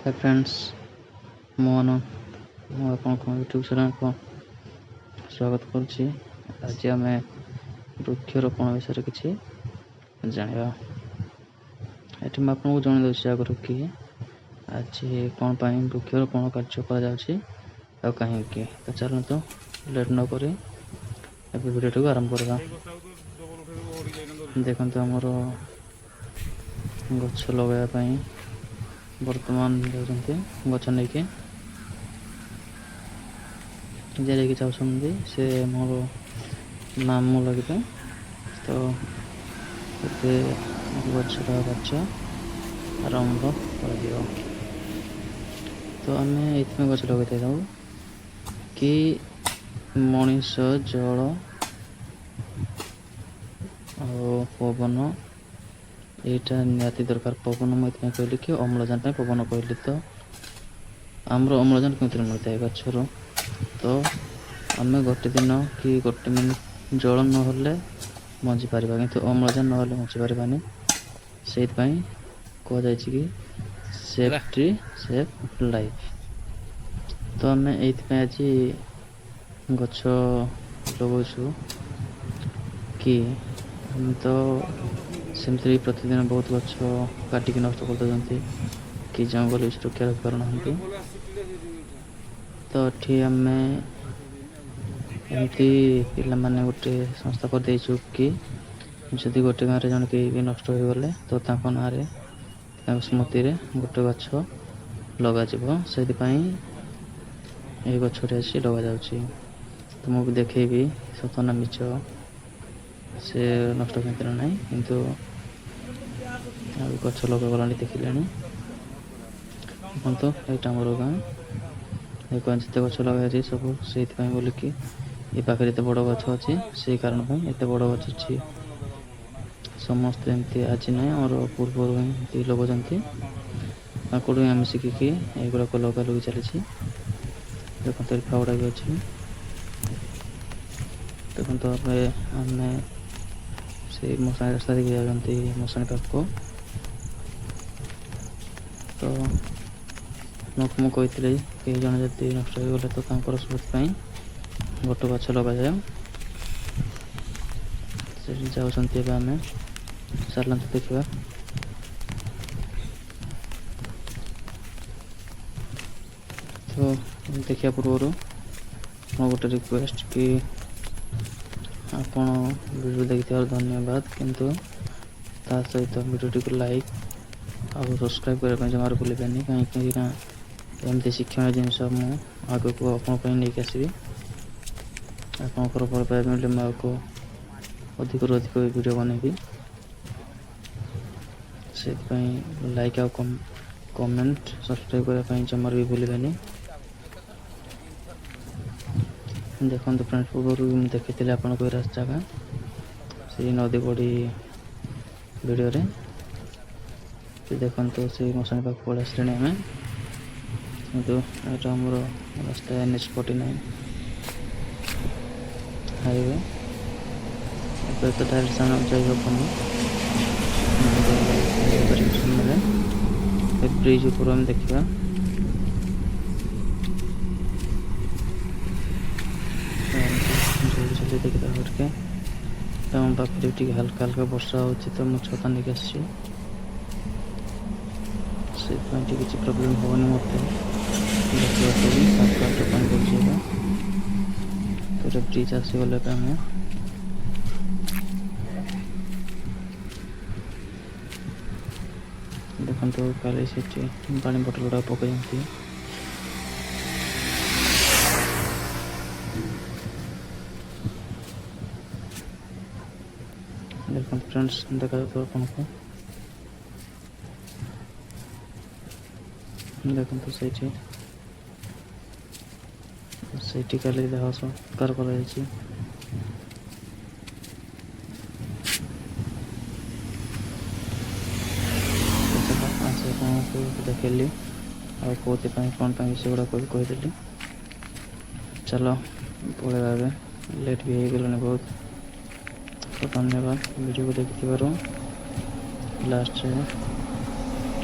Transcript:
Hi friends, ମୁଁ ଆପଣଙ୍କ YouTube ଚ୍ୟାନେଲକୁ ସ୍ୱାଗତ କରୁଛି। ଆଜି ଆମେ ବୃକ୍ଷରୋପଣ ବିଷୟରେ କିଛି ଜାଣିବା। ଏଠି ମୁଁ ଆପଣଙ୍କୁ ଜଣାଇ ଦେଉଛି ଆଗରୁ କି ଆଜି କ'ଣ ପାଇଁ ବୃକ୍ଷରୋପଣ କାର୍ଯ୍ୟ କରାଯାଉଛି ଆଉ କାହିଁକି। ତ ଚାଲନ୍ତୁ ଲେଟ୍ ନକରି ଏବେ ଭିଡ଼ିଓଟିକୁ ଆରମ୍ଭ କରିବା। ଦେଖନ୍ତୁ, ଆମର ଗଛ ଲଗାଇବା ପାଇଁ ବର୍ତ୍ତମାନ ଯାଉଛନ୍ତି ଗଛ ନେଇକି ଯାଇକି ଯାଉଛନ୍ତି। ସେ ମୋର ମାମୁଁ ଲାଗିବେ, ତ ଏବେ ଗଛଟା କାର୍ଯ୍ୟ ଆରମ୍ଭ କରାଯିବ। ତ ଆମେ ଏଇଥିପାଇଁ ଗଛ ଲଗାଇଥାଉ କି ମଣିଷ ଜଳ ଆଉ ପବନ ଏଇଟା ନିହାତି ଦରକାର। ପବନ ମୁଁ ଏଥିପାଇଁ କହିଲି କି ଅମ୍ଳଜାନ ପାଇଁ ପବନ କହିଲି। ତ ଆମର ଅମ୍ଳଜାନ କେଉଁଥିରେ ମିଳିଥାଏ? ଗଛରୁ। ତ ଆମେ ଗୋଟେ ଦିନ କି ଗୋଟେ ମିନିଟ୍ ଜଳ ନହେଲେ ବଞ୍ଚିପାରିବା, କିନ୍ତୁ ଅମ୍ଳଜାନ ନହେଲେ ବଞ୍ଚିପାରିବାନି। ସେଇଥିପାଇଁ କୁହାଯାଇଛି କି ସେଫ୍ ଟ୍ରି ସେଫ୍ ଲାଇଫ୍। ତ ଆମେ ଏଇଥିପାଇଁ ଆଜି ଗଛ ଲଗାଉଛୁ କି ଆମେ ତ ସେମିତିରେ ପ୍ରତିଦିନ ବହୁତ ଗଛ କାଟିକି ନଷ୍ଟ କରିଦେଉଛନ୍ତି କି ଜଙ୍ଗଲ ବି ସୁରକ୍ଷା ରଖିପାରୁନାହାନ୍ତି। ତ ଏଠି ଆମେ ଏମିତି ପିଲାମାନେ ଗୋଟେ ସଂସ୍ଥା କରିଦେଇଛୁ କି ଯଦି ଗୋଟେ ଗାଁରେ ଜଣେ କେହି ବି ନଷ୍ଟ ହୋଇଗଲେ ତ ତାଙ୍କ ନାଁରେ ତାଙ୍କ ସ୍ମୃତିରେ ଗୋଟେ ଗଛ ଲଗାଯିବ। ସେଥିପାଇଁ ଏହି ଗଛଟି ଆସି ଲଗାଯାଉଛି। ତ ମୁଁ ବି ଦେଖେଇବି ସତ ନା ମିଛ, ସେ ନଷ୍ଟ କେମିତି ନାହିଁ, କିନ୍ତୁ ଆଉ ଗଛ ଲଗାଗଲାଣି ଦେଖିଲେଣି। ଦେଖନ୍ତୁ, ଏଇଟା ଆମର ଗାଁ। ଯେତେ ଗଛ ଲଗାଯାଇଛି ସବୁ ସେଇଥିପାଇଁ ବୋଲିକି ଏ ପାଖରେ ଏତେ ବଡ଼ ଗଛ ଅଛି, ସେଇ କାରଣ ପାଇଁ ଏତେ ବଡ଼ ଗଛ ଅଛି। ସମସ୍ତେ ଏମିତି ଆଜି ନାହିଁ, ଆମର ପୂର୍ବରୁ ହିଁ ଏମିତି ଲଗାଉଛନ୍ତି। ତାଙ୍କଠୁ ହିଁ ଆମେ ଶିଖିକି ଏଗୁଡ଼ାକ ଲଗାଲଗି ଚାଲିଛି। ଦେଖନ୍ତୁ, ଏଠି ଫାଉଡ଼ା ବି ଅଛି। ଦେଖନ୍ତୁ, ଏବେ ଆମେ ସେଇ ମଶାଣି ରାସ୍ତା ଦେଇକି ଯାଉଛନ୍ତି ମଶାଣି ପାଖକୁ। ତ ମୁଁ କହିଥିଲି କେହି ଜଣେ ଯଦି ନଷ୍ଟ ହୋଇଗଲେ ତ ତାଙ୍କର ସ୍ମୃତି ପାଇଁ ଗୋଟେ ଗଛ ଲଗାଯାଏ। ସେଠି ଯାଉଛନ୍ତି, ଏବେ ଆମେ ଚାଲନ୍ତୁ ଦେଖିବା। ତ ଦେଖିବା ପୂର୍ବରୁ ମୋ ଗୋଟେ ରିକ୍ୱେଷ୍ଟ କି ଆପଣ ଭିଡ଼ିଓ ଦେଖିଥିବାରୁ ଧନ୍ୟବାଦ, କିନ୍ତୁ ତା ସହିତ ଭିଡ଼ିଓଟିକୁ ଲାଇକ୍ ଆଉ ସବସ୍କ୍ରାଇବ୍ କରିବା ପାଇଁ ଜମାରୁ ଭୁଲିବେନି। କାହିଁକି ନା ଏମିତି ଶିକ୍ଷଣୀୟ ଜିନିଷ ମୁଁ ଆଗକୁ ଆପଣଙ୍କ ପାଇଁ ନେଇକି ଆସିବି। ଆପଣଙ୍କର ଭଲ ପାଇବା ମିଳିଲେ ମୁଁ ଆଗକୁ ଅଧିକରୁ ଅଧିକ ଭିଡ଼ିଓ ବନେଇବି। ସେଥିପାଇଁ ଲାଇକ୍ ଆଉ କମେଣ୍ଟ ସବସ୍କ୍ରାଇବ୍ କରିବା ପାଇଁ ଜମାରୁ ବି ଭୁଲିବେନି। ଦେଖନ୍ତୁ ଫ୍ରେଣ୍ଡସ୍, ପୂର୍ବରୁ ମୁଁ ଦେଖିଥିଲି ଆପଣଙ୍କୁ ଏ ଜାଗା ସେଇ ନଦୀ ବଢ଼ି ଭିଡ଼ିଓରେ। ଦେଖନ୍ତୁ, ସେଇ ମଶାଣି ପାଖକୁ ପଳେଇ ଆସିଲେଣି ଆମେ। କିନ୍ତୁ ଏଇଟା ଆମର ରାସ୍ତା NH49 ହାଇୱେ। ଏବେ ତ ଡାଇରେକ୍ଟ ସାମନାକୁ ଯାଇ ହେବନି, ସାମନାରେ ଏ ବ୍ରିଜ୍ ଉପରୁ ଆମେ ଦେଖିବା। ଜଲ୍ଦି ଜଲ୍ଦି ଦେଖିଦେବା ଟିକେ। ଆମ ପାଖରେ ଟିକେ ହାଲକା ହାଲକା ବର୍ଷା ହେଉଛି, ତ ମୁଁ ଛତା ନେଇକି ଆସିଛି। ସେଥିପାଇଁ ଟିକେ କିଛି ପ୍ରୋବ୍ଲେମ୍ ହେବନି ମୋତେ ଦେଖିବାକୁ ବି। ହାଲକା ହାଲକା ପାଣି ପଡ଼ୁଛି ଏବେ। ତ ବ୍ରିଜ୍ ଆସିଗଲେ ଏବେ ଆମେ ଦେଖନ୍ତୁ, କାଲି ସେଠି ପାଣି ବୋଟଲ ଗୁଡ଼ାକ ପକାଇଛନ୍ତି। ଦେଖନ୍ତୁ ଫ୍ରେଣ୍ଡସ୍, ଦେଖାଯାଉଥିବ ଆପଣଙ୍କୁ। ଦେଖନ୍ତୁ, ସେଇଠି କାଲି ଦେହ ସତ୍କାର କରାଯାଇଛି। ଆଜି ଆପଣଙ୍କୁ ଦେଖେଇଲି ଆଉ କେଉଁଥିପାଇଁ କ'ଣ ପାଇଁ ସେଗୁଡ଼ାକ ବି କହିଦେଲି। ଚାଲ ପଳେଇବା ଏବେ, ଲେଟ୍ ବି ହେଇଗଲାଣି ବହୁତ। ତ ଧନ୍ୟବାଦ ଭିଡ଼ିଓକୁ ଦେଖିଥିବାରୁ। ଲାଷ୍ଟରେ